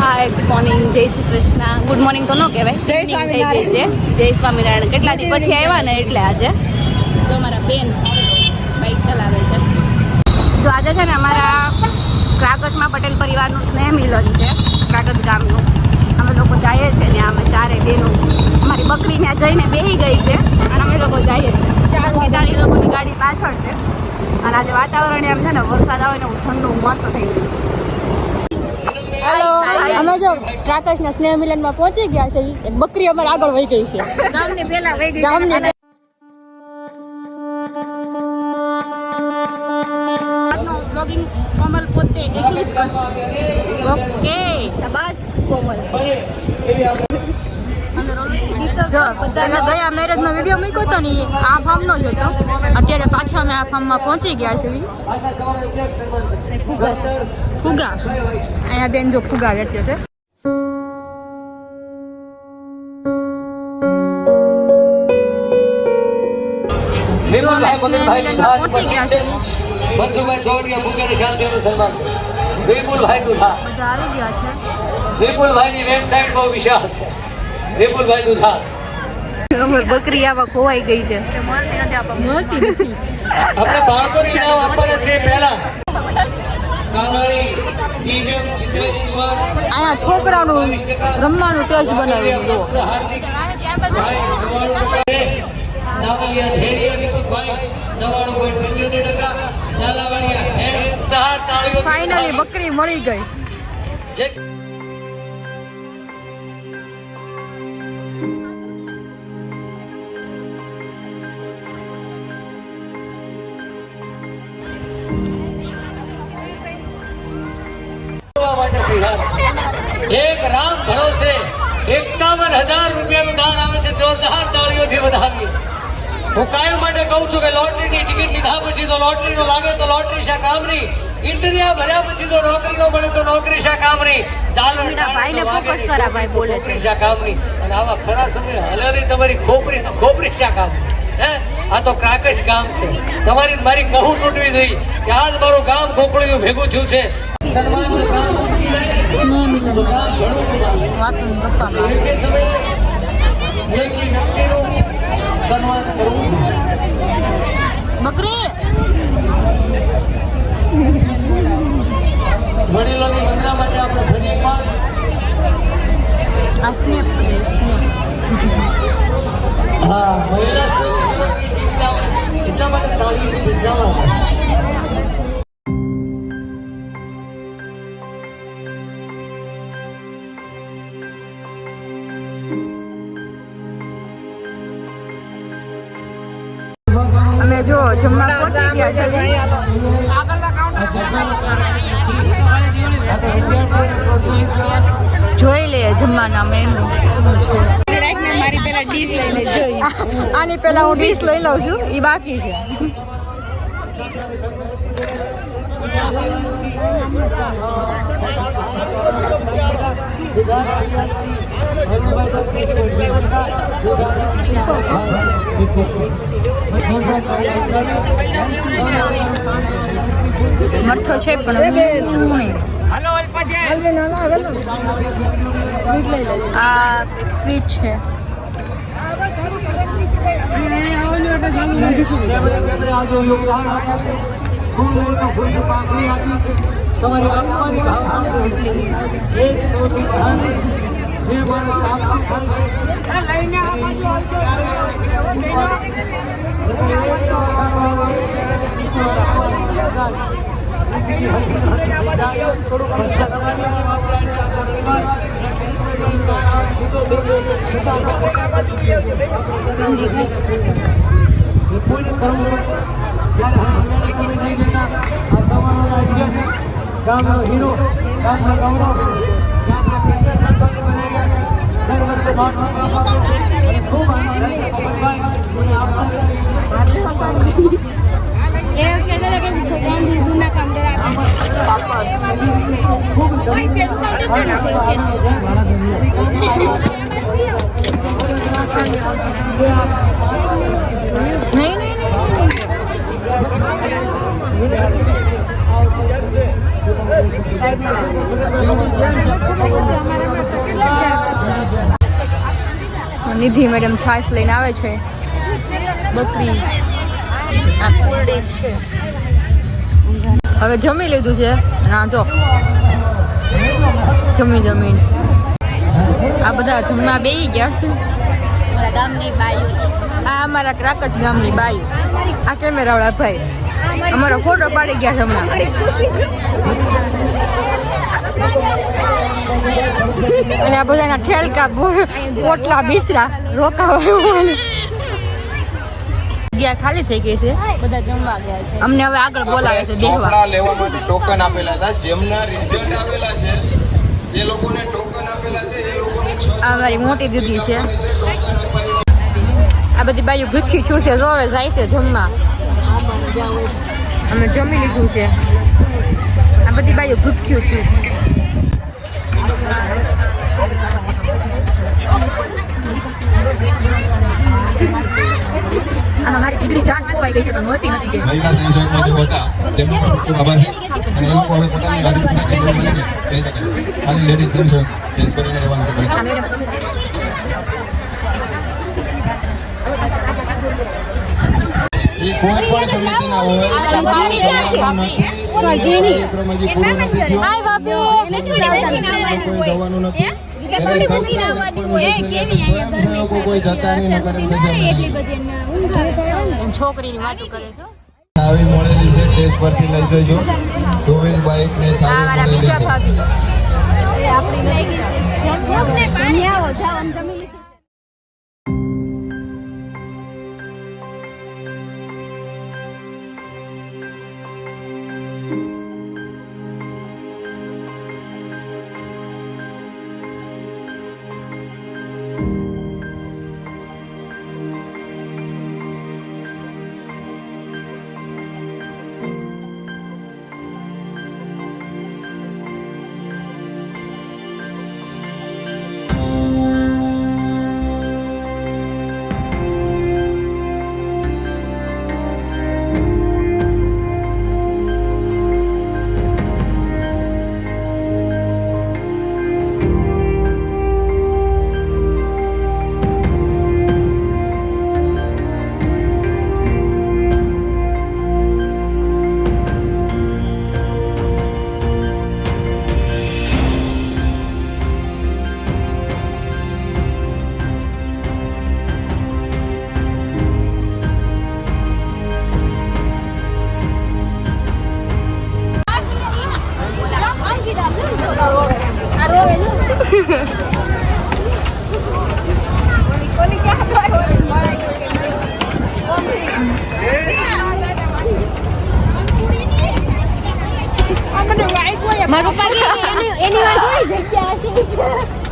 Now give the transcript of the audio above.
Hi good morning, જય Shri Krishna. Good morning તો ન કહેવાય, જય સ્વામિનારાયણ છે. જય સ્વામિનારાયણ. કેટલા દી પછી આવ્યા ને એટલે આજે જો અમારા બેન બાઈક ચલાવે છે. જો આજે છે ને અમારા ક્રાકસમાં પટેલ પરિવારનું સ્નેહ મિલન છે, ક્રાકસ ગામનું. અમે લોકો જઈએ છીએ ને, અમે ચારે બેનો અમારી બકરી ત્યાં જઈને બેસી ગઈ છે અને અમે લોકો જઈએ છીએ. ગાડી લોકોની ગાડી પાછળ છે અને આજે વાતાવરણ એમ છે ને વરસાદ આવે ને ઠંડુ મસ્ત થઈ ગયું છે. હેલો, અમે જો ક્રાકસ ના સ્નેહ મિલન માં પહોંચી ગયા છે. એક બકરી અમારે આગળ વહી ગઈ છે, ગામની પેલા વહી ગઈ. ગામની બ્લોગિંગ કોમલ પોતે એકલી જ કરશે. ઓકે, શાબાશ કોમલ. જો પેલા ગયા મેરેજ નો વિડીયો મૂક્યો હતો ને, આ ફાર્મ નો જ હતો. અત્યારે પાછા અમે આ ફાર્મ માં પહોંચી ગયા છે. ફુગા અહીંયા બેન જો ફુગા વેચે છે. બકરી આવા ખોવાઈ ગઈ છે. મળતી નથી. આપણે બાળકોને ઇનામ આપવાના છે. પહેલા અહીંયા છોકરાનું રમવાનું ટેસ્ટ બનાવ્યું. ફાઇનલી બકરી મળી ગઈ. એક રામ ભરોસે 51,000 રૂપિયાનું દાન આવે છે. જોરદાર તાળીઓથી વધાવીએ. હું કાયમ માટે કહું છું કે લોટરીની ટિકિટ લીધા પછી તો લોટરીનો લાગે તો લોટરી શા કામની, ઇન્ટરવ્યુ ભર્યા પછી તો નોકરી નો મળે તો નોકરી શા કામની, ચાલો ભાઈને ફોકસ કરા ભાઈ બોલે છે નોકરી શા કામની. અને આવા ખરા સમય હલરી તમારી ખોપરી તો ખોપરી શા કામની. હે, આ તો ક્રાકસ ગામ છે. તમારી મારી કહું તૂટવી જોઈ કે આજ મારું ગામ ખોપડીયું ભેગું થયું છે. સન્માનનું કામ સ્નેહ મિલન સ્વાતન ગપ્પા સન્માન કરવું બકરી વડીલોની વંદના માટે આપણે ફરી એકવાર આ સ્નેહ હા મહિલા એટલા માટે તાળીઓથી બિરદાવવા છે. અમે જો જમવા પહોંચી ગયા છે. જોઈ લે જમવાના મેનુ. મારી પેલા ડીશ લઈ લે જોઈ. આની પેલા હું ડીશ લઈ લઉં છું, એ બાકી છે. મઠ્ઠો છે પણ આ સ્વીટ છે. ગામનો હીરો, ગામનો ગૌરવ, ગામના કેન્દ્ર સરકારની બનાવી દર વર્ષે મહાત્મા કામ આપે છે અને ખૂબ આનંદ થાય છે. પવનભાઈ એ કહેતા કે છોકરાઓને દૂધના કામ જરા ખૂબ પેલું કામ તો છે ઓકે છે. નહીં નિધિ મેડમ છાશ લઈને આવે છે બકરી આ ફૂલ ડીશ છે હવે જમી લીધું છે ના જો જમીન આ બધા જમવા બેસી ગયા છે ગામની બાઈઓ છે. આ અમારા ક્રાકચ ગામની બાઈ આ કેમેરાવાળા ભાઈ અમારો ફોટો પાડી ગયા છે હમણાં અને આ બધાના ઠેલકા પોટલા બિસરા રોકાવાનું જગ્યા ખાલી થઈ ગઈ છે બધા જમવા ગયા છે. અમને હવે આગળ બોલાવે છે બેહવા ચોપડા લેવા માટે ટોકન આપેલા હતા જેમના રિઝલ્ટ આવેલા છે જે લોકોને ટોકન આપેલા છે એ લોકોને આ મારી મોટી દીદી છે આ બધી બાઈઓ ભૂખી ચૂસે રોવે જાય છે જમવા અમે જમી લીધું છે આ બધી બાઈઓ ભૂખ્યું છે આમાં મારી દીકરી જાન ખોવાઈ ગઈ છે પણ હોતી નથી કે મહિલા સંયોજકમાં જે હતા તેમનો પણ ખૂબ ખૂબ આભાર છે અને એ લોકો હવે પોતાની ગાડી જઈ શકે છે ખાલી લેડીઝ સંયોજક ચેન્જ કરીને રહેવાનું છે એ કોઈ પણ સમિતિના હોય કાર્યક્રમજી પૂરો નથી થયો કોઈ જવાનું નથી કોઈ જતા નહીં છોકરીની વાતો કરે છે આવી મળેલી છે સ્ટેજ પરથી લઈ જજો ટુ વ્હીલ બાઇક ને આ મારા સારી બીજા ભાભી આપણી લઈ ગઈ છે. જમી આવો જાઓ અને જમી લીધું. મારા પપ્પા કે એની થોડી જગ્યા હશે